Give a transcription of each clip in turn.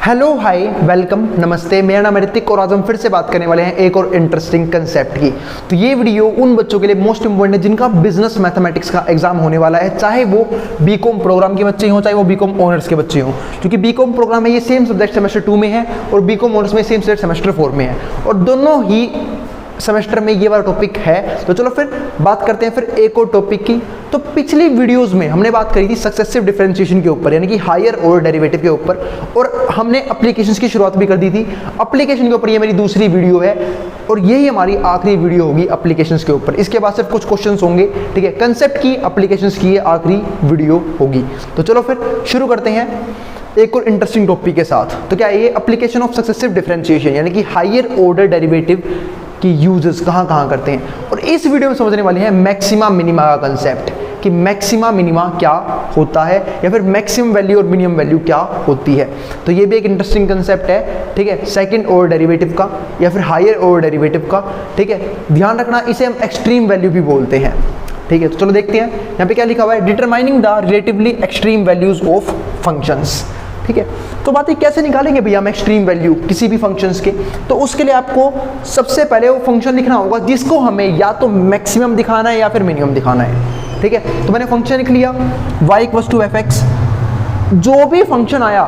Hello hi welcome नमस्ते, मेरा नाम है ऋतिक और आज हम फिर से बात करने वाले हैं एक और इंटरेस्टिंग कंसेप्ट की। तो ये वीडियो उन बच्चों के लिए मोस्ट इंपॉर्टेंट है जिनका बिजनेस मैथमेटिक्स का एग्जाम होने वाला है, चाहे वो बीकॉम प्रोग्राम के बच्चे हों चाहे वो बीकॉम ऑनर्स के बच्चे हों, क्योंकि बीकॉम प्रोग्राम में ये सेम सब्जेक्ट सेमेस्टर 2 में है और बीकॉम ऑनर्स में सेम सब्जेक्ट सेमेस्टर 4 में है और दोनों ही सेमेस्टर में ये वाला टॉपिक है। तो चलो फिर बात करते हैं फिर एक और टॉपिक की। तो पिछली वीडियोस में हमने बात करी थी सक्सेसिव डिफरेंशिएशन के ऊपर, यानी कि हायर ऑर्डर डेरिवेटिव के ऊपर, और हमने एप्लीकेशंस की शुरुआत भी कर दी थी। एप्लीकेशन के ऊपर ये मेरी दूसरी वीडियो है और यही हमारी आखिरी वीडियो होगी एप्लीकेशंस के ऊपर। इसके बाद सिर्फ कुछ क्वेश्चंस होंगे, ठीक है। कंसेप्ट की, एप्लीकेशंस की ये आखिरी वीडियो होगी। तो चलो फिर शुरू करते हैं एक और इंटरेस्टिंग टॉपिक के साथ। तो क्या ये एप्लीकेशन ऑफ सक्सेसिव डिफरेंशिएशन यानी कि हायर ऑर्डर डेरिवेटिव की यूजेस कहाँ करते हैं, और इस वीडियो में समझने वाले हैं मैक्सिमा मिनिमा का कंसेप्ट कि मैक्सिमा मिनिमा क्या होता है या फिर मैक्सिमम वैल्यू और मिनिमम वैल्यू क्या होती है। तो ये भी एक इंटरेस्टिंग कंसेप्ट है, ठीक है, सेकंड ऑर्डर डेरिवेटिव का या फिर हायर ऑर्डर डेरिवेटिव का, ठीक है। ध्यान रखना इसे हम एक्सट्रीम वैल्यू भी बोलते हैं, ठीक है। तो चलो देखते हैं यहाँ पे क्या लिखा हुआ है, determining the relatively extreme values of functions, ठीक है। तो बात ये कैसे निकालेंगे भैया हम एक्सट्रीम वैल्यू किसी भी फंक्शंस के। तो उसके लिए आपको सबसे पहले वो फंक्शन लिखना होगा जिसको हमें या तो मैक्सिमम दिखाना है या फिर मिनिमम दिखाना है, ठीक है। तो मैंने फंक्शन लिख लिया y = f(x), जो भी फंक्शन आया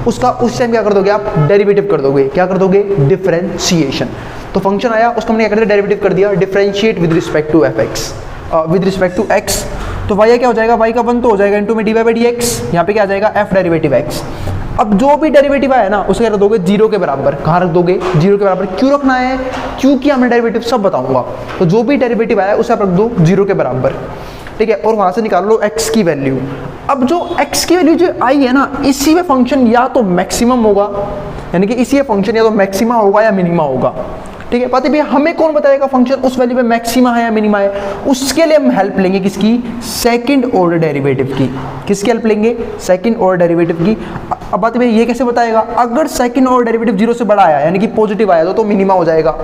उसका उस टाइम क्या कर दोगे आप, डेरिवेटिव कर दोगे। क्या कर दोगे, डिफरेंशिएशन। तो फंक्शन आया उसका मैंने क्या कर दिया, डेरिवेटिव कर दिया, differentiate with respect to f(x), with respect to x। तो y क्या हो जाएगा, y का 1 तो हो जाएगा इनटू में dy/dx, यहाँ पे क्या आ जाएगा f डेरिवेटिव x। अब जो भी डेरिवेटिव आया ना उसे रख दोगे 0 के बराबर। कहाँ रख दोगे, 0 के बराबर। क्यों रखना है, क्योंकि हमने डेरिवेटिव सब बताऊंगा। तो जो भी डेरिवेटिव आया उसे आप रख दो 0 के बराबर, ठीक है, और वहां से निकाल लो x की वैल्यू। अब जो x की वैल्यू जो आई है ना, इसी में फंक्शन या तो मैक्सिमम होगा, यानी कि इसी में फंक्शन या तो मैक्सिमा होगा या मिनिमा होगा, ठीक है। पता भैया हमें कौन बताएगा फंक्शन उस वैल्यू पे मैक्सिमा है या मिनिमा है, उसके लिए हम हेल्प लेंगे किसकी, सेकंड ऑर्डर डेरिवेटिव की। किसकी हेल्प लेंगे, सेकंड ऑर्डर डेरिवेटिव की। अब बात भैया ये कैसे बताएगा, अगर सेकंड ऑर्डर डेरिवेटिव 0 से बड़ा आया यानी कि पॉजिटिव आया तो मिनिमा हो जाएगा।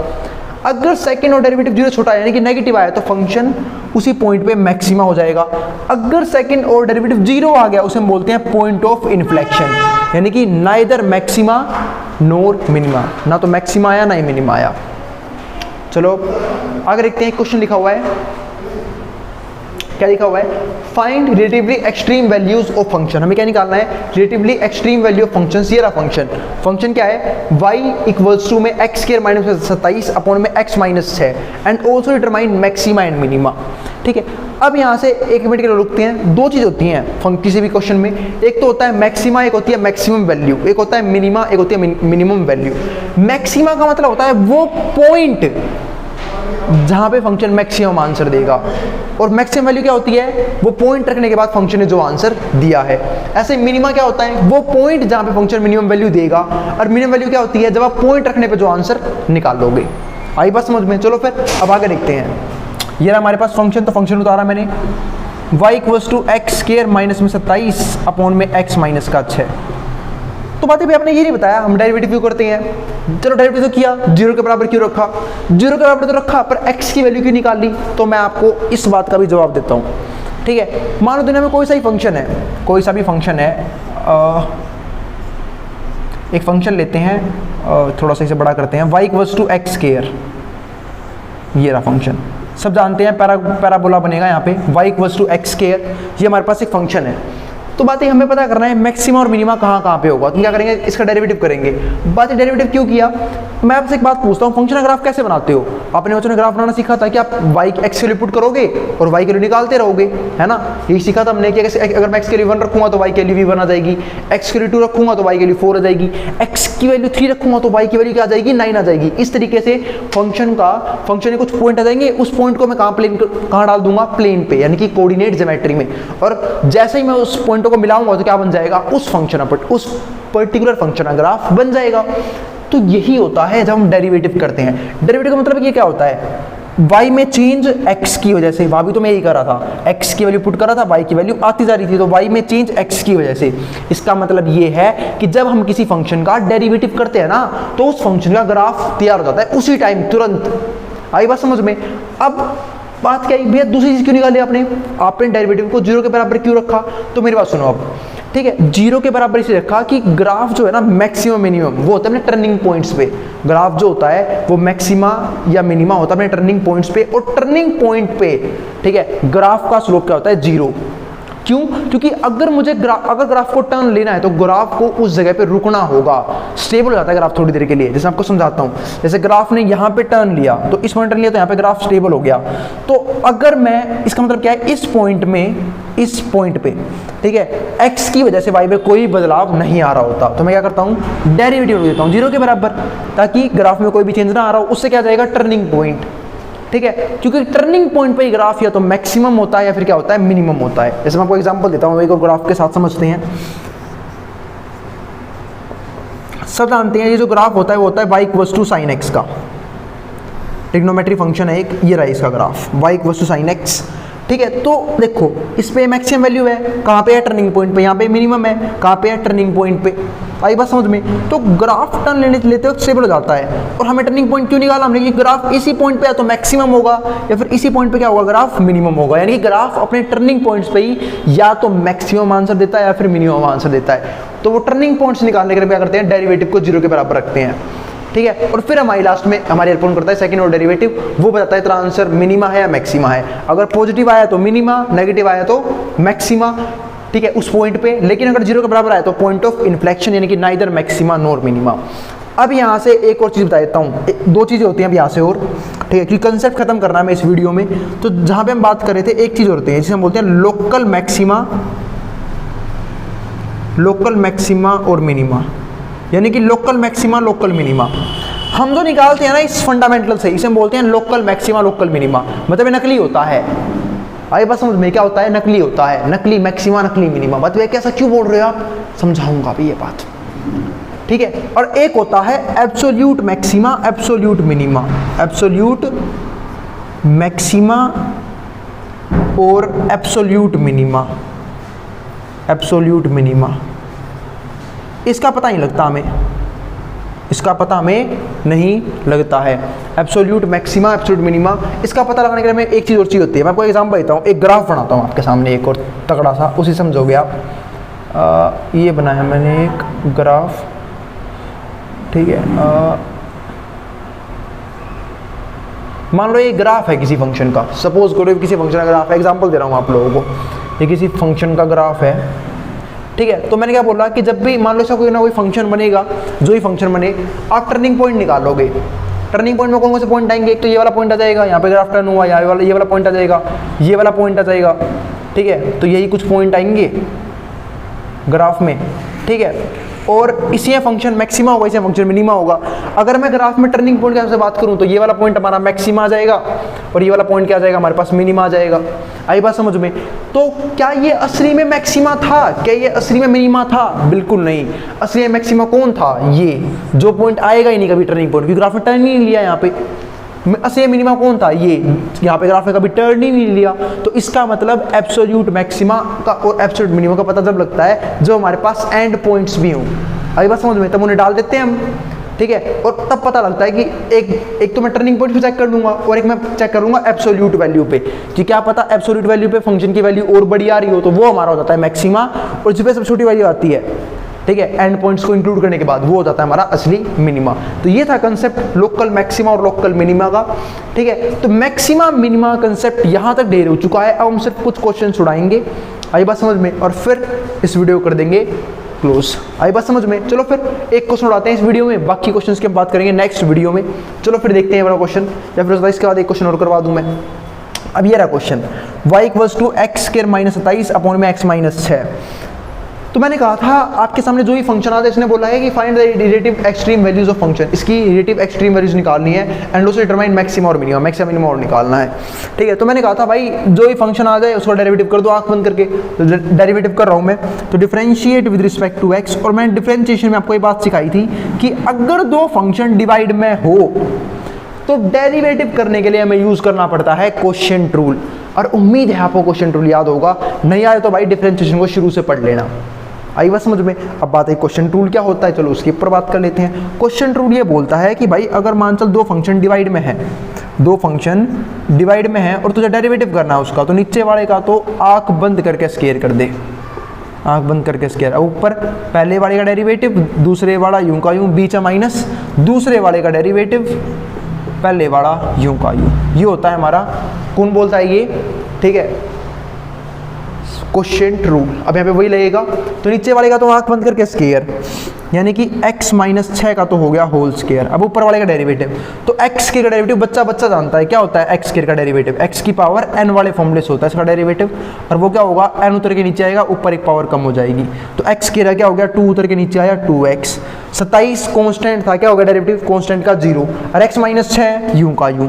अगर सेकंड ऑर्डर डेरिवेटिव 0 छोटा यानी कि नेगेटिव आया तो फंक्शन उसी पॉइंट पे मैक्सिमा हो जाएगा। अगर सेकंड ऑर्डर डेरिवेटिव 0 आ गया उसे हम बोलते हैं पॉइंट ऑफ इन्फ्लेक्शन, यानी कि नाइदर मैक्सिमा नोर मिनिमा, ना तो मैक्सिमा आया ना ही मिनिमा आया। चलो आगे देखते हैं, क्वेश्चन लिखा हुआ है, क्या लिखा हुआ है, find relatively extreme values of function. हमें क्या निकालना है, relatively extreme value of function. ये रहा फंक्शन क्या है, y = में x² - 27 अपॉन में x - 6 and also determine maxima and minima, ठीक है। अब यहाँ से एक मिनट के लिए रुकते हैं। दो चीज़ होती हैं किसी भी क्वेश्चन में, एक तो होता है मैक्सिमा, एक होती है मैक्सिमम वैल्यू, एक होता है मिनिमा, एक होती है मिनिमम वैल्यू। मैक्सिमा का मतलब होता है वो पॉइंट जहां पे फंक्शन मैक्सिमम आंसर देगा, और मैक्सिमम वैल्यू क्या होती है, वो पॉइंट रखने के बाद फंक्शन ने जो आंसर दिया है। ऐसे मिनिमा क्या होता है, वो पॉइंट जहां पे फंक्शन मिनिमम वैल्यू देगा, और मिनिमम वैल्यू क्या होती है, जब आप पॉइंट रखने पे जो आंसर निकाल लोगे। आई बात समझ में। चलो फिर अब आगे देखते हैं। ये हमारे पास फंक्शन, तो फंक्शन उतारा मैंने, y = x² - 27 अपॉन में x - 6। तो बातें भी आपने ये नहीं बताया हम डेरिवेटिव क्यों करते हैं। चलो डेरिवेटिव तो किया, 0 के बराबर क्यों रखा, 0 के बराबर तो रखा, पर x की वैल्यू क्यों निकाल ली। तो मैं आपको इस बात का भी जवाब देता हूँ, ठीक है। मान लो दुनिया में कोई सा भी फंक्शन है, कोई सा भी फंक्शन है, एक फंक्शन लेते हैं, थोड़ा सा इसे बड़ा करते हैं, y = x²। ये रहा फंक्शन, सब जानते हैं पैराबोला बनेगा यहाँ पे, y = x²। ये हमारे पास एक फंक्शन है। तो बात हमें पता करना है मैक्सिमा और मिनिमा कहाँ पे होगा। तो क्या करेंगे, इसका डेरिवेटिव करेंगे। बात डेरिवेटिव क्यों किया, मैं आपसे एक बात पूछता हूँ, फंक्शन ग्राफ कैसे बनाते हो। आपने बच्चों ने ग्राफ बनाना सीखा था कि आप x के लिए पुट करोगे और y के लिए निकालते रहोगे, है ना। यही सीखा था हमने कि अगर मैं x के लिए 1 रखूंगा तो y के लिए v1 आ जाएगी, x के लिए 2 रखूंगा तो y के लिए 4 आ जाएगी, x की वैल्यू 3 रखूंगा तो y की वैल्यू क्या आ जाएगी, 9 आ जाएगी। इस तरीके से फंक्शन के कुछ पॉइंट आ जाएंगे, उस पॉइंट को मैं कहाँ डाल दूंगा, प्लेन पे, यानी कि कोऑर्डिनेट ज्योमेट्री में। और जैसे ही मैं उस पॉइंट को मिलाऊंगा तो क्या बन जाएगा, उस पर्टिकुलर फंक्शन का ग्राफ बन जाएगा। तो यही होता है जब हम डेरिवेटिव करते हैं। डेरिवेटिव का मतलब ये क्या होता है, y में चेंज x की वजह से, वहां भी तो मैं यही कर रहा था, x की वैल्यू पुट कर रहा था, y की वैल्यू आती जा रही थी, तो y में चेंज x की वजह से। इसका मतलब ये है कि जब हम किसी फंक्शन का डेरिवेटिव करते हैं ना, तो उस फंक्शन का ग्राफ तैयार हो जाता है उसी टाइम, तुरंत। आई बात समझ में। अब बात क्या है भैया, दूसरी चीज क्यों निकाली आपने डेरिवेटिव को जीरो के बराबर क्यों रखा? तो मेरी बात सुनो अब, ठीक है, जीरो के बराबर इसे रखा कि ग्राफ जो है ना मैक्सिमम मिनिमम वो होता है अपने टर्निंग पॉइंट्स पे। ग्राफ जो होता है वो मैक्सिमा या मिनिमा होता है अपने टर्निंग पॉइंट्स पे, और टर्निंग पॉइंट पे, ठीक है, ग्राफ का स्लोप क्या होता है? जीरो। क्यों? क्योंकि अगर मुझे अगर ग्राफ को टर्न लेना है तो ग्राफ को उस जगह पे रुकना होगा, स्टेबल हो जाता है ग्राफ थोड़ी देर के लिए। जैसे आपको समझाता हूं, जैसे ग्राफ ने यहाँ पे टर्न लिया तो इस पॉइंट टर्न लिया तो यहाँ पे ग्राफ स्टेबल हो गया। तो अगर मैं, इसका मतलब क्या है, इस पॉइंट पे, ठीक है, x की वजह से y में कोई बदलाव नहीं आ रहा होता, तो मैं क्या करता हूँ, डेरिवेटिव लेता हूँ जीरो के बराबर, ताकि ग्राफ में कोई भी चेंज ना आ रहा हो। उससे क्या जाएगा? टर्निंग पॉइंट, ठीक है, क्योंकि टर्निंग पॉइंट पे ग्राफ या तो मैक्सिमम होता है या फिर क्या होता है? मिनिमम होता है। जैसे मैं आपको एग्जांपल देता हूं, एक और ग्राफ के साथ समझते हैं। सब जानते हैं ये जो ग्राफ होता है वो होता है y equals to sine x का, ट्रिग्नोमेट्री फंक्शन है एक, ये रहा इसका graph y equals to sine x, ठीक है। तो देखो इस पे मैक्सिमम वैल्यू है, कहाँ पे है? टर्निंग पॉइंट पे। यहाँ पे मिनिमम है, कहाँ पे है? टर्निंग पॉइंट पे। आई बात समझ में? तो ग्राफ टर्न लेते वक्त स्टेबल हो जाता है। और हमें टर्निंग पॉइंट क्यों निकाला हमने? कि ग्राफ इसी पॉइंट पे या तो मैक्सिमम होगा या फिर इसी पॉइंट पे क्या होगा? ग्राफ मिनिमम होगा। यानी कि ग्राफ अपने टर्निंग पॉइंट्स पे ही या तो मैक्सिमम आंसर देता है या फिर मिनिमम आंसर देता है। तो वो टर्निंग पॉइंट्स निकालने के लिए क्या करते हैं? डेरिवेटिव को जीरो के बराबर रखते हैं, ठीक है। और फिर हमारी लास्ट में हमारी हेल्प करता है सेकंड ऑर्डर डेरिवेटिव, वो बताता है तेरा आंसर मिनिमा है या मैक्सिमा है। अगर पॉजिटिव आया तो मिनिमा, नेगेटिव आया तो मैक्सिमा, ठीक है, उस पॉइंट पे। लेकिन अगर जीरो के बराबर आया तो पॉइंट ऑफ इन्फ्लेक्शन, यानी कि नाइदर मैक्सिमा नॉर मिनिमा। अब यहाँ से एक और चीज बता देता हूँ, दो चीजें होती हैं अब यहाँ से और, ठीक है, क्योंकि कंसेप्ट खत्म करना है मैं इस वीडियो में। तो जहाँ पे हम बात कर रहे थे एक चीज होती है जिसे हम बोलते हैं लोकल मैक्सिमा और मिनिमा, यानी कि लोकल मैक्सिमा लोकल मिनिमा। हम जो निकालते हैं ना इस फंडामेंटल से, इसे हम बोलते हैं लोकल मैक्सिमा लोकल मिनिमा, मतलब ये नकली होता है। आइए बस समझ में, क्या होता है? नकली होता है, नकली मैक्सिमा नकली मिनिमा। बताइए कैसा क्यों बोल रहे हो आप? समझाऊंगा भी ये बात, ठीक है। और एक होता है absolute maxima absolute minima, absolute maxima और एब्सोल्यूट मिनिमा, एब्सोल्यूट मिनिमा। इसका पता नहीं लगता हमें, इसका पता हमें नहीं लगता है। एब्सोल्यूट मैक्सिमा एब्सोल्यूट मिनिमा, इसका पता लगाने के लिए हमें एक चीज़ और चीज़ होती है। मैं आपको एग्जांपल देता हूँ, एक ग्राफ बनाता हूँ आपके सामने, एक और तगड़ा सा, उसी समझोगे आप। ये बनाया मैंने एक ग्राफ, ठीक है। मान लो ये ग्राफ है किसी फंक्शन का, सपोज करो किसी फंक्शन का ग्राफ है, एग्जाम्पल दे रहा हूँ आप लोगों को, ये किसी फंक्शन का ग्राफ है, ठीक है। तो मैंने क्या बोला कि जब भी मान लो कोई ना कोई फंक्शन बनेगा, जो ही फंक्शन बने, आप टर्निंग पॉइंट निकालोगे। टर्निंग पॉइंट में कौन कौन से पॉइंट आएंगे? एक तो ये वाला पॉइंट आ जाएगा, यहाँ पे ग्राफ टर्न हुआ, ये वाला पॉइंट आ जाएगा, ये वाला पॉइंट आ जाएगा, ठीक है। तो यही कुछ पॉइंट आएंगे ग्राफ में, ठीक है। और इसी फंक्शन मैक्सिमा होगा, इसी फंक्शन मिनिमा होगा। अगर मैं ग्राफ में टर्निंग पॉइंट की बात करूं तो ये वाला पॉइंट हमारा मैक्सिमा आ जाएगा और ये वाला पॉइंट क्या आ जाएगा? हमारे पास मिनिमा आ जाएगा। आई बात समझ में? तो क्या ये असली में मैक्सिमा था? क्या ये असली में मिनिमा था? बिल्कुल नहीं। असली में मैक्सिमा कौन था? ये जो पॉइंट आएगा ही नहीं कभी टर्निंग पॉइंट, क्योंकि ग्राफ में टर्न ही नहीं लिया। यहाँ पे असली मिनिमा कौन था? ये। यहाँ पे ग्राफ में कभी टर्न ही नहीं लिया। तो इसका मतलब एब्सोल्यूट मैक्सिमा का और एब्सोल्यूट मिनिमा का पता जब लगता है जब हमारे पास एंड पॉइंट्स भी हों। अभी बात समझ में? तब उन्हें डाल देते हैं हम, ठीक है। और तब पता लगता है कि एक तो मैं टर्निंग पॉइंट पे चेक कर लूंगा और एक मैं चेक करूंगा एब्सोल्यूट वैल्यू पे, कि क्या पता एब्सोल्यूट वैल्यू पे फंक्शन की वैल्यू और बड़ी आ रही हो, तो वो हमारा हो जाता है मैक्सिमा। और जिस पे सबसे छोटी वैल्यू आती है, ठीक है, एंड पॉइंट्स को इंक्लूड करने के बाद, वो हो जाता है हमारा असली मिनिमा। तो ये था कंसेप्ट लोकल मैक्सिमा और लोकल मिनिमा का, ठीक है। तो मैक्सिमा मिनिमा कंसेप्ट यहां तक ढेर हो चुका है। अब हम सिर्फ कुछ क्वेश्चन उड़ाएंगे, आई बात समझ में, और फिर इस वीडियो कर देंगे क्लोज। आई बात समझ में? चलो फिर एक क्वेश्चन उड़ाते हैं इस वीडियो में, बाकी क्वेश्चंस की हम बात करेंगे नेक्स्ट वीडियो में। चलो फिर देखते हैं वाला क्वेश्चन, या फिर इसके बाद एक क्वेश्चन और करवा दूं मैं। अब ये रहा question, y equals to x square minus 27 upon में x माइनस 6। तो मैंने कहा था आपके सामने जो ही फंक्शन आता है, इसने बोला है कि find the relative extreme values of function, इसकी रिलेटिव एक्सट्रीम वैल्यूज निकालनी है एंड ऑल्सो डिटरमाइन मैक्सिमा और मिनिमा, मैक्सिमा मिनिमा और निकालना है, ठीक है। तो मैंने कहा था भाई जो ही फंक्शन आ जाए उसका डेरिवेटिव कर दो आंख बंद करके। तो डेरिवेटिव कर रहा हूं मैं, तो differentiate with respect to x. और मैंने डिफरेंशिएशन में आपको ये बात सिखाई थी कि अगर दो फंक्शन डिवाइड में हो तो डेरिवेटिव करने के लिए हमें यूज करना पड़ता है क्वोशिएंट रूल। और उम्मीद है आपको क्वोशिएंट रूल याद होगा, नहीं आया तो भाई डिफरेंशिएशन को शुरू से पढ़ लेना। आई बात समझ में? अब बात है क्वोशिएंट रूल क्या होता है, चलो उसके ऊपर बात कर लेते हैं। क्वोशिएंट रूल ये बोलता है कि भाई अगर मान चल दो फंक्शन डिवाइड में है, दो फंक्शन डिवाइड में है और तुझे डेरिवेटिव करना है उसका, तो नीचे वाले का तो आंख बंद करके स्क्वायर कर दे, आंख बंद करके स्क्वायर। अब ऊपर पहले वाले का डेरिवेटिव, दूसरे वाला यूं का यूं, बीच में माइनस, दूसरे वाले का डेरिवेटिव, पहले वाला यूं का यूं। ये होता है हमारा, कौन बोलता है ये, ठीक है, क्वोशिएंट रूल। अब यहाँ पे वही लगेगा, तो नीचे वाले का तो आंख बंद करके स्क्वायर, यानी कि x माइनस 6 का तो हो गया होल स्क्वायर। अब ऊपर वाले का डेरिवेटिव, तो x स्क्वायर का डेरिवेटिव बच्चा बच्चा जानता है क्या होता है, x स्क्वायर का डेरिवेटिव x की पावर n वाले फॉर्मूले से होता है इसका डेरिवेटिव, और वो क्या होगा, n उतर के नीचे आएगा, ऊपर एक पावर कम हो जाएगी, तो x स्क्वायर क्या हो गया, 2 उतर के नीचे आया 2x। 27 कॉन्स्टेंट था, क्या हो गया डेरिवेटिव कॉन्स्टेंट का 0, और x माइनस 6 यूं का यूं,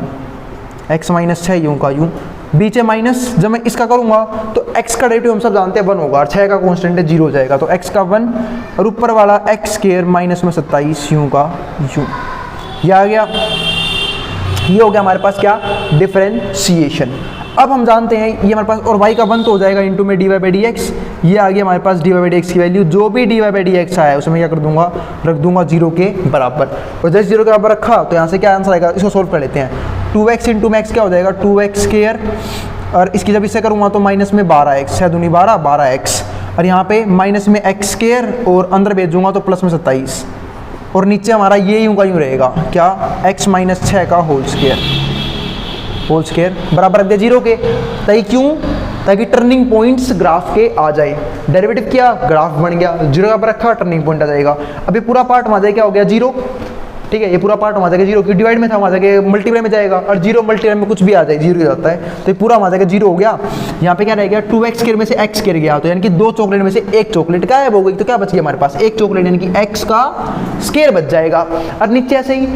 x माइनस 6 यूं का यूं, बीच में माइनस, जब मैं इसका करूंगा तो x का डेरिवेटिव हम सब जानते हैं 1 होगा, और 6 का कांस्टेंट है 0 हो जाएगा, तो x का 1, और ऊपर वाला x स्क्वायर माइनस में 27 यूं का यूं। ये आ गया, ये हो गया हमारे पास क्या, डिफरेंशिएशन। अब हम जानते हैं ये हमारे पास, और y का 1 तो हो जाएगा इंटू में dy बाई dx, ये आ गया हमारे पास dy बाई dx की वैल्यू, जो भी dy बाई dx आया उसमें क्या कर दूंगा, रख दूंगा 0 के बराबर, और जैसे 0 के बराबर रखा तो यहाँ से क्या आंसर आएगा, इसको सोल्व कर लेते हैं। 2x इंटू में x क्या हो जाएगा, 2x स्क्वायर, और इसकी जब इससे करूँगा तो माइनस में 12x, 6 दूनी 12, 12x, और यहाँ पे माइनस में x स्क्वायर, और अंदर भेजूंगा तो प्लस में 27, और नीचे हमारा ये यूं का यूं रहेगा, क्या, x माइनस 6 का होल स्क्वायर बराबर रख दिया 0 के, ताकि क्यों, ताकि टर्निंग पॉइंट्स ग्राफ के आ जाए। डेरिवेटिव किया, ग्राफ बन गया, 0 का बराबर रखा, टर्निंग पॉइंट आ जाएगा। अब ये पूरा पार्ट वहाँ जाए क्या हो गया 0, ठीक है, ये पूरा पार्ट वहाँ जाएगा 0, की डिवाइड में था वहाँ जाके मल्टीप्लाई में जाएगा, और 0 मल्टीप्लाई में कुछ भी आ जाए 0 हो जाता है, तो ये पूरा वहाँ जाएगा 0 हो गया। यहाँ पे क्या रह गया, 2x स्क्वायर में से x स्क्वायर गया, तो यानी कि 2 चॉकलेट में से एक चॉकलेट गायब हो गई, तो क्या बच गया हमारे पास, एक चॉकलेट, यानी कि x का स्क्वायर बच जाएगा। और नीचे ऐसे ही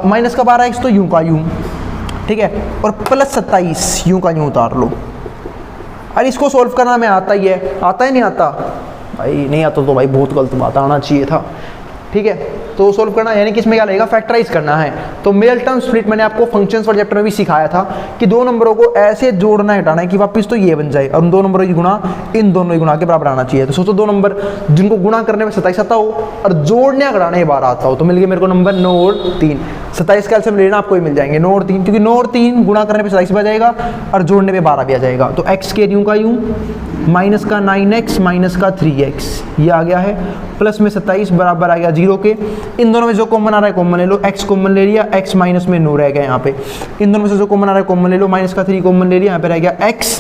माइनस का 12x तो यूं का यूं, ठीक है, और प्लस 27 यूं का यूं उतार लो। अरे इसको सोल्व करना हमें आता ही है, आता है नहीं आता भाई, नहीं आता तो भाई बहुत गलत बात, आना चाहिए था, ठीक है। तो सोल्व करना यानी कि इसमें क्या लगेगा, फैक्टराइज करना है। तो मिडल स्प्लिट मैंने आपको फंक्शंस वाले चैप्टर में भी सिखाया था कि दो नंबरों को ऐसे जोड़ना हटाना है कि वापस तो ये बन जाए, और उन दो नंबरों की गुणा इन दोनों की गुणा के बराबर आना चाहिए। तो सोचो दो नंबर जिनको गुणा करने में 27 आता हो और जोड़ने घटाने 12 आता हो, तो मिल गया मेरे को नंबर 9 और 3। 27 का एलसीएम लेना आपको ही मिल जाएंगे 9 और 3, क्योंकि 9 और 3 गुणा करने पे 27 भी आ जाएगा और जोड़ने पे 12 भी आ जाएगा। तो x के यूं का यूं, माइनस का 9x माइनस का 3x, ये आ गया है, प्लस में 27 बराबर आ गया 0 के। इन दोनों में जो कॉमन आ रहा है कॉमन ले लो, x कॉमन ले लिया, x माइनस में 9 रह गया यहाँ पे। इन दोनों में से जो कॉमन आ रहा है कॉमन ले लो, माइनस का 3 कॉमन ले लिया, यहाँ पे रह गया x,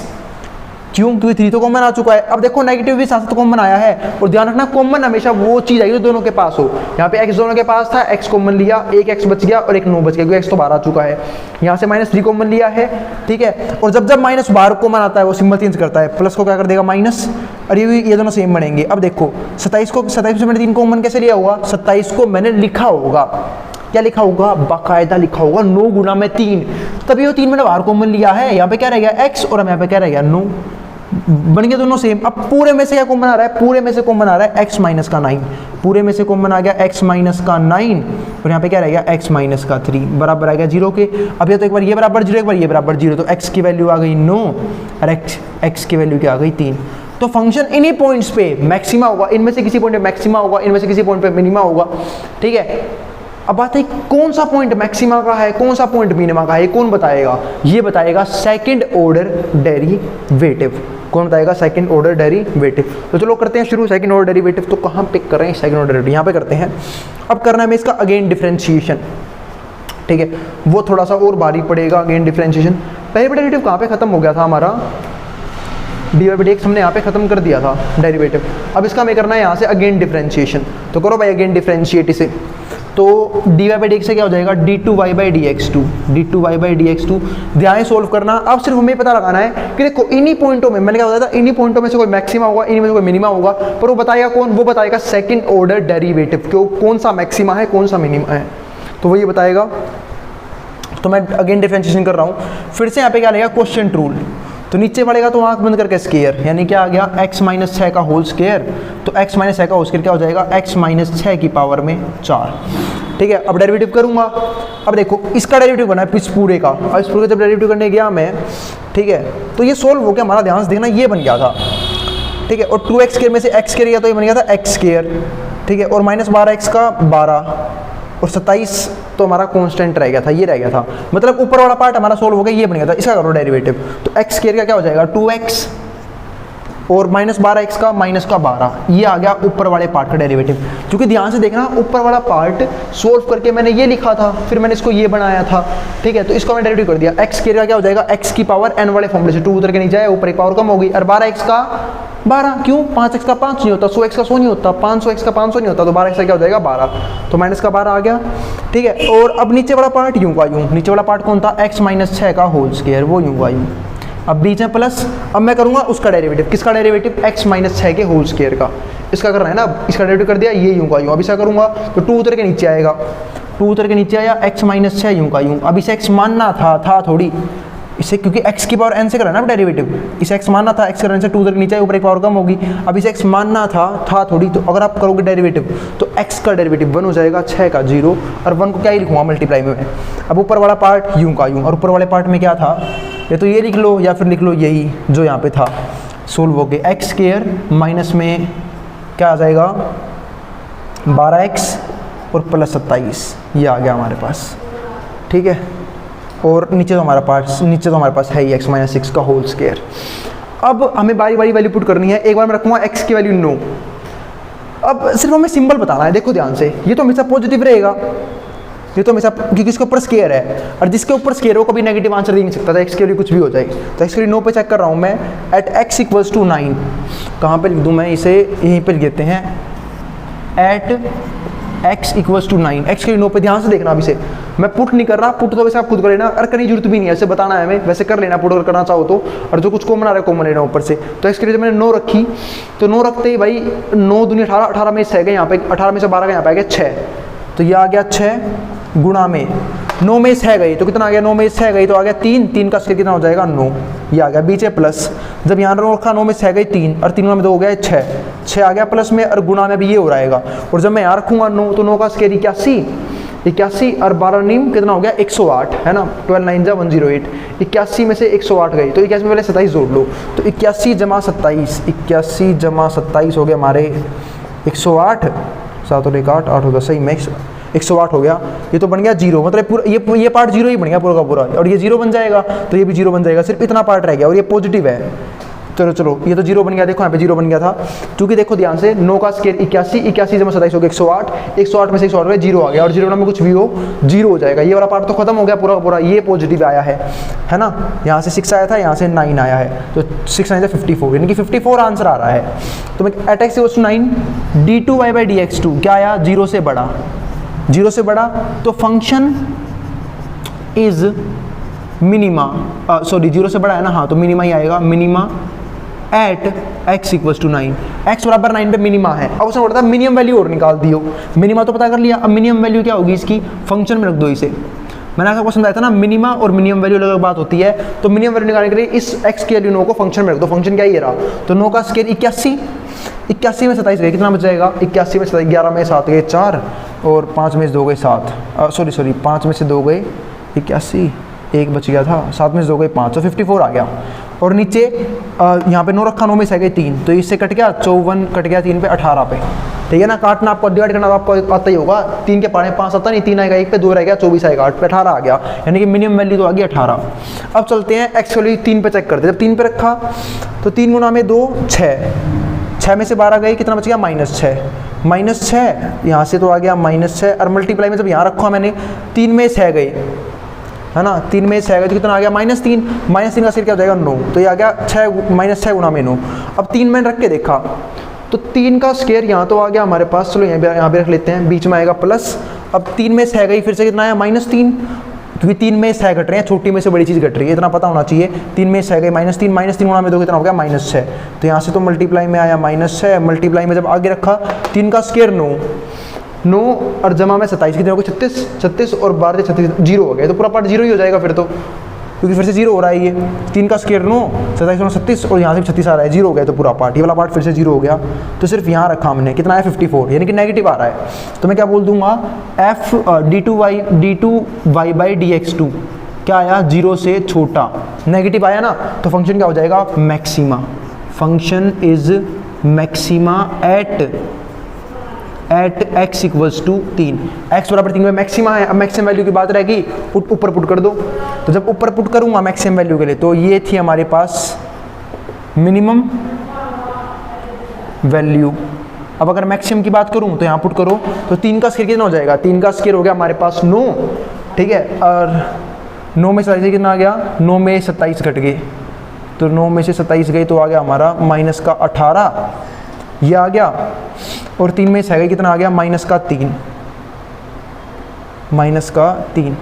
क्यों, क्योंकि 3 तो कॉमन आ चुका है। अब देखो नेगेटिव भी साथ कॉमन आया है, और ध्यान रखना कॉमन हमेशा वो चीज आएगी जो दोनों के पास हो। यहाँ पे x दोनों के पास था, x कॉमन लिया, एक x बच गया और एक 9 बच गया, क्योंकि x तो 12 आ चुका है। यहाँ से -3 कॉमन लिया है, ठीक है। और जब जब माइनस बाहर कॉमन आता है वो सिंबल चेंज करता है, प्लस को क्या कर देगा माइनस, और ये दोनों सेम बनेंगे। अब देखो 27 से मैंने 3 कॉमन कैसे लिया होगा, 27 को मैंने लिखा होगा, क्या लिखा होगा, बाकायदा लिखा होगा 9 गुना में 3, तभी वो 3 मैंने बाहर कॉमन लिया है। यहाँ पे क्या रह गया x और यहाँ पे क्या रह गया 9, बन गया दोनों सेम। अब पूरे में से क्या कॉमन आ रहा है, पूरे में से कॉमन आ रहा है x माइनस का 9, पूरे में से कॉमन आ गया x माइनस का 9, और यहाँ पे क्या रह गया x माइनस का 3 बराबर आ गया 0 के। अब ये तो एक बार ये बराबर 0, एक बार ये बराबर 0, तो x की वैल्यू आ गई 9 और x की वैल्यू क्या आ गई 3। तो फंक्शन इन्हीं पॉइंट्स पे मैक्सिमा होगा, इनमें से किसी पॉइंट पे मैक्सिमा होगा, इनमें से किसी पॉइंट पे मिनिमा होगा, ठीक है। अब बात है कौन सा पॉइंट मैक्सिमा का है, कौन सा पॉइंट मिनिमा का है, कौन बताएगा, ये बताएगा सेकंड ऑर्डर डेरिवेटिव। कौन बताएगा, सेकंड ऑर्डर डेरिवेटिव। तो चलो करते हैं शुरू। सेकंड ऑर्डर डेरिवेटिव तो कहाँ पिक कर रहे हैं, सेकंड ऑर्डर डेरिवेटिव यहाँ पे करते हैं। अब करना है हमें इसका अगेन डिफरेंशिएशन, ठीक है, वो थोड़ा सा और भारी पड़ेगा। अगेन डिफरेंशिएशन, पहले डेरिवेटिव कहाँ पे खत्म हो गया था हमारा, dy बाई dx हमने यहाँ पे खत्म कर दिया था डेरिवेटिव। अब इसका हमें करना है यहाँ से अगेन डिफरेंशिएशन, तो करो भाई अगेन डिफरेंशिएट इसे। तो dy बाई dx से क्या हो जाएगा, d2y by dx2, d2y by dx2। ध्यान सोल्व करना। अब सिर्फ हमें पता लगाना है कि देखो इन्हीं पॉइंटों में, मैंने क्या बताया था, इन्हीं पॉइंटों में से कोई मैक्सिमा होगा, इन्हीं में से कोई मिनिमा होगा, पर वो बताएगा कौन, वो बताएगा सेकंड ऑर्डर डेरिवेटिव, क्यों, कौन सा मैक्सिमा है कौन सा मिनिमा है, तो वो ये बताएगा। तो मैं अगेन डिफरेंशिएशन कर रहा हूँ फिर से। यहाँ पे क्या लगेगा, क्वोशिएंट रूल। तो नीचे वाले का तो आंख बंद करके स्क्वायर, यानी क्या आ गया x माइनस 6 का होल स्क्वायर। तो x माइनस 6 का होल स्क्वायर क्या हो जाएगा, x माइनस 6 की पावर में 4, ठीक है। अब डेरिवेटिव करूंगा। अब देखो इसका डेरिवेटिव बना है इस पूरे का, और इस पूरे का जब डेरिवेटिव करने गया मैं, ठीक है, तो ये सोल्व हो गया हमारा, ध्यान से देखना, ये बन गया था, ठीक है। और 2x स्क्वायर में से x स्क्वायर गया तो ये बन गया था x स्क्वायर, ठीक है। और -12x का 12, और 27 तो हमारा कांस्टेंट रह गया था, ये रह गया था, मतलब ऊपर वाला पार्ट हमारा सोल्व हो गया, ये बन गया था। इसका करो डेरिवेटिव, तो एक्स स्क्वायर का क्या हो जाएगा 2x और -12x का -12, ये आ गया ऊपर वाले पार्ट का डेरिवेटिव। क्योंकि ध्यान से देखना, ऊपर वाला पार्ट सोल्व करके मैंने ये लिखा था, फिर मैंने इसको ये बनाया था, ठीक है। तो इसको मैंने डेरिवेटिव कर दिया। एक्स स्क्वायर का क्या हो जाएगा, x की पावर n वाले फॉर्मूले से 2 उतर के नीचे आया, ऊपर एक पावर कम होगी, और 12x का 12, क्यों 5x का 5 नहीं होता, 100x का 100 नहीं होता, 500x का 500 नहीं होता, तो 12x का क्या हो जाएगा 12, तो माइनस का 12 आ गया, ठीक है। और अब नीचे वाला पार्ट यूं का यूं, नीचे वाला पार्ट कौन था, x - 6 का होल स्क्वायर, वो यूं का यूं, अब बीच में प्लस, अब मैं करूंगा उसका डेरिवेटिव, किसका डेरिवेटिव, x - 6 के होल स्क्वायर का, इसका करना है ना, इसका डेरिवेटिव कर दिया, ये यूं का यूं, अब इसका करूंगा तो 2 उतर के नीचे आएगा, 2 उतर के नीचे आया, x - 6 यूं का यूं, अब इसे x मानना था थोड़ी, इसे क्योंकि x की पावर n से करना है ना डेरिवेटिव, इसे x मानना था, x करने से 2 उतर के नीचे आया, ऊपर एक पावर कम होगी, अब इसे x मानना था थोड़ी, तो अगर आप करोगे डेरिवेटिव तो x का डेरिवेटिव 1 हो जाएगा, 6 का 0, और 1 को क्या ही लिखूंगा मल्टीप्लाई में। अब ऊपर वाला पार्ट यूं का यूं, और ऊपर वाले पार्ट में क्या था, या तो ये लिख लो या फिर लिख लो यही जो यहाँ पे था, सोल्व हो गया, एक्स स्क्वायर माइनस में क्या आ जाएगा 12x और प्लस 27, ये आ गया हमारे पास, ठीक है। और नीचे तो हमारे पास है ही x - 6 का होल स्क्वायर। अब हमें बारी बारी वैल्यू पुट करनी है, एक बार मैं रखूँगा x की वैल्यू 9, अब सिर्फ हमें सिंबल बताना है, देखो ध्यान से, ये तो हमेशा पॉजिटिव रहेगा, ये तो हमेशा, क्योंकि इसके ऊपर स्क्वायर है, और जिसके ऊपर स्क्वायर हो कभी नेगेटिव आंसर दे नहीं सकता था, एक्स के लिए कुछ भी हो जाए। तो एक्स के लिए 9 पे चेक कर रहा हूँ मैं, एट x = 9, कहाँ पे लिख दूँ मैं इसे, यहीं पे लिख देते हैं, एट x = 9, एक्स के लिए 9 पे, ध्यान से देखना, अब इसे मैं पुट नहीं कर रहा, पुट तो वैसे आप खुद कर लेना, और करने की जरूरत भी नहीं है, ऐसे बताना है हमें, वैसे कर लेना पुट अगर करना चाहो तो, और जो कुछ कॉमन आ रहा है कॉमन लेना ऊपर से। तो एक्स के लिए मैंने 9 रखी, तो 9 रखते ही भाई 9 दूनी 18, 18 में 6 गए यहाँ पे, 18 में से 12 का यहाँ पे आ गया 6, तो ये आ गया 6 गुणा में 9 में 6 गई, तो कितना आ गया, 9 में 6 गई तो आ गया 3, 3 का स्क्वायर कितना हो जाएगा 9, ये आ गया, बीच में प्लस, जब यहाँ रखा 9 में 6 गई 3, और 3 में 2 हो गया 6 आ गया प्लस में, और गुणा में भी ये हो रहेगा, और जब मैं यहाँ रखूँगा 9, तो 9 का स्क्वायर 81, और 12 नीम कितना हो गया 108, है ना, 12 9 जा 108, 81 में से 108 गई, तो 81 में पहले 27 जोड़ लो, तो 81 जमा 27 हो गया हमारे 108, 7 और 1 8 8 होगा, सही में 108 हो गया, ये तो बन गया 0, मतलब पूरा ये पार्ट 0 ही बन गया पूरा का पूरा, और ये 0 बन जाएगा, तो ये भी 0 बन जाएगा, सिर्फ इतना पार्ट रह गया, और ये पॉजिटिव है, चलो ये तो 0 बन गया, देखो यहाँ पे 0 बन गया था, क्योंकि देखो ध्यान से 9 का स्क्वायर 81 जमा 27 हो गया 108 में से 108 गया 0 आ गया, और 0 में कुछ भी हो 0 हो जाएगा, ये वाला पार्ट तो खत्म हो गया पूरा का पूरा, ये पॉजिटिव आया है ना, यहाँ से 6 आया था, यहाँ से 9 आया है, तो 6 9 54, यानी कि 54 आंसर आ रहा है। तो मैं एट x = 9 d2y/dx2 क्या आया, 0 से बड़ा, तो फंक्शन इज मिनिमा, सॉरी 0 से बड़ा है ना, हाँ तो मिनिमा ही आएगा, मिनिमा एट x = 9, x बराबर 9 पे मिनिमा है। अब उसने बोला था मिनिमम वैल्यू और निकाल दियो, मिनिमा तो पता कर लिया, अब मिनिमम वैल्यू क्या होगी इसकी, फंक्शन में रख दो इसे, मैंने आपको समझाया था ना, मिनिमा और मिनिमम वैल्यू अलग बात होती है, तो मिनिमम वैल्यू निकालने के लिए इस x की वैल्यू 9 को फंक्शन में रख दो, फंक्शन क्या ही रहा, तो 9 का स्क्वायर 81 में 27 गए, कितना बच जाएगा, 81 में 27, 11 में 7 गए 4, और 5 में से 2 गए 7, सॉरी 5 में से 2 गए 81, 1 बच गया था, 7 में से 2 गए 5, तो 54 आ गया, और नीचे यहाँ पे 9 रखा, 9 में से गए 3, तो इससे कट गया 54, कट गया 3 पे 18 पे, ठीक है ना, काटना आपको, डिवाइड करना तो आपको आता ही होगा, 3 के पारे 5 आता नहीं, 3 आएगा 1 पे, 2 रह गया 24 आएगा, 8 पे 18 आ गया, यानी कि मिनिमम वैल्यू तो आ गई 18। अब चलते हैं एक्स वैल्यू 3 पे चेक करते हैं, जब 3 पे रखा तो 3 गुना में 2 6 में से 12 गई, कितना बच गया -6, यहाँ से तो आ गया -6, और मल्टीप्लाई में जब यहाँ रखा मैंने 3 में 6 गई, है ना, 3 में 6 गए तो कितना आ गया -3 का स्क्वायर क्या हो जाएगा 9, तो ये आ गया 6 गुना में 9। अब 3 मैंने रख के देखा तो 3 का स्क्वायर यहाँ तो आ गया हमारे पास, चलो यहाँ पे रख लेते हैं, बीच में आएगा प्लस, अब 3 में 6 गई, फिर से कितना आया -3, क्योंकि 3 में 6 घट रहे हैं, छोटी में से बड़ी चीज़ घट रही है, इतना पता होना चाहिए, 3 में 6 गई -3 गुणा में 2 कितना हो गया -6, तो यहाँ से तो मल्टीप्लाई में आया -6, मल्टीप्लाई में जब आगे रखा 3 का स्क्वायर 9 और जमा में 27, कितने हो गए 36 और 12 से 36 0 हो गया, तो पूरा पार्ट 0 ही हो जाएगा फिर तो, क्योंकि फिर से 0 हो रहा है, ये 3 का स्क्वायर 9, 27 और 36, और यहाँ से 36 आ रहा है, 0 हो गया, तो पूरा पार्ट, ये वाला पार्ट फिर से 0 हो गया, तो सिर्फ यहाँ रखा हमने, कितना है 54, यानी कि नेगेटिव आ रहा है, तो मैं क्या बोल दूंगा f d2y/dx2 क्या आया, 0 से छोटा, नेगेटिव आया ना, तो फंक्शन क्या हो जाएगा maxima, function is maxima at x equals to 3, x बराबर 3 में मैक्सिमा है। अब मैक्सिमम वैल्यू की बात रहेगी, ऊपर पुट कर दो। तो जब ऊपर पुट करूंगा मैक्सिमम वैल्यू के लिए, तो ये थी हमारे पास मिनिमम वैल्यू। अब अगर मैक्सिमम की बात करूं तो यहाँ पुट करो, तो 3 का स्क्वायर कितना हो जाएगा, 3 का स्क्वायर हो गया हमारे पास 9, ठीक है। और 9 में 27 कितना आ गया, 9 में 27 घट गए, तो 9 में से 27 गई तो आ गया हमारा माइनस का 18, ये आ गया। और 3 में से गई कितना आ गया, माइनस का 3, माइनस का 3,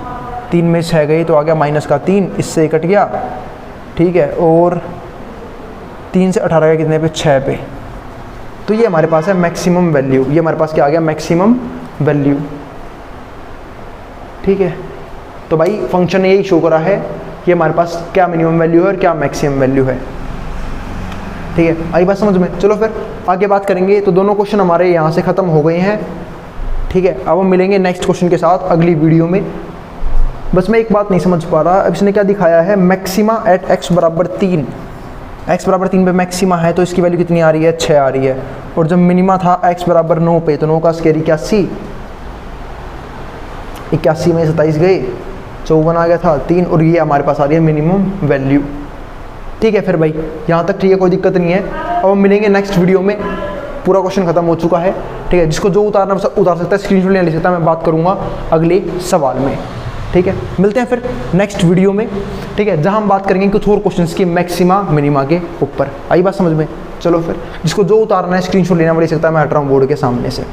3 में से गई तो आ गया माइनस का 3, इससे कट गया, ठीक है। और 3 से 18 गया कितने पे, 6 पे। तो ये हमारे पास है मैक्सिमम वैल्यू, ये हमारे पास क्या आ गया, मैक्सिमम वैल्यू, ठीक है। तो भाई फंक्शन ने यही शो करा है कि हमारे पास क्या मिनिमम वैल्यू है और क्या मैक्सिमम वैल्यू है, ठीक है। आई बात समझ में। चलो फिर आगे बात करेंगे। तो दोनों क्वेश्चन हमारे यहाँ से ख़त्म हो गए हैं, ठीक है। अब हम मिलेंगे नेक्स्ट क्वेश्चन के साथ अगली वीडियो में। बस मैं एक बात नहीं समझ पा रहा, अब इसने क्या दिखाया है, मैक्सिमा एट x बराबर 3, x बराबर 3 पे मैक्सिमा है, तो इसकी वैल्यू कितनी आ रही है, 6 आ रही है। और जब मिनिमा था x बराबर 9 पे, तो 9 का स्क्वायर 81, 81 में 27 गए, 54 आ गया था 3, और ये हमारे पास आ रही है मिनिमम वैल्यू, ठीक है। फिर भाई यहाँ तक ठीक है, कोई दिक्कत नहीं है। अब हम मिलेंगे नेक्स्ट वीडियो में, पूरा क्वेश्चन खत्म हो चुका है, ठीक है। जिसको जो उतारना उतार सकता है, स्क्रीनशॉट ले सकता है, मैं बात करूँगा अगले सवाल में, ठीक है। मिलते हैं फिर नेक्स्ट वीडियो में, ठीक है, जहां हम बात करेंगे कुछ और क्वेश्चंस की मैक्सिमा मिनिमा के ऊपर। आई बात समझ में। चलो फिर जिसको जो उतारना है, स्क्रीनशॉट लेना ले सकता है, मैं हट रहा हूँ बोर्ड के सामने से।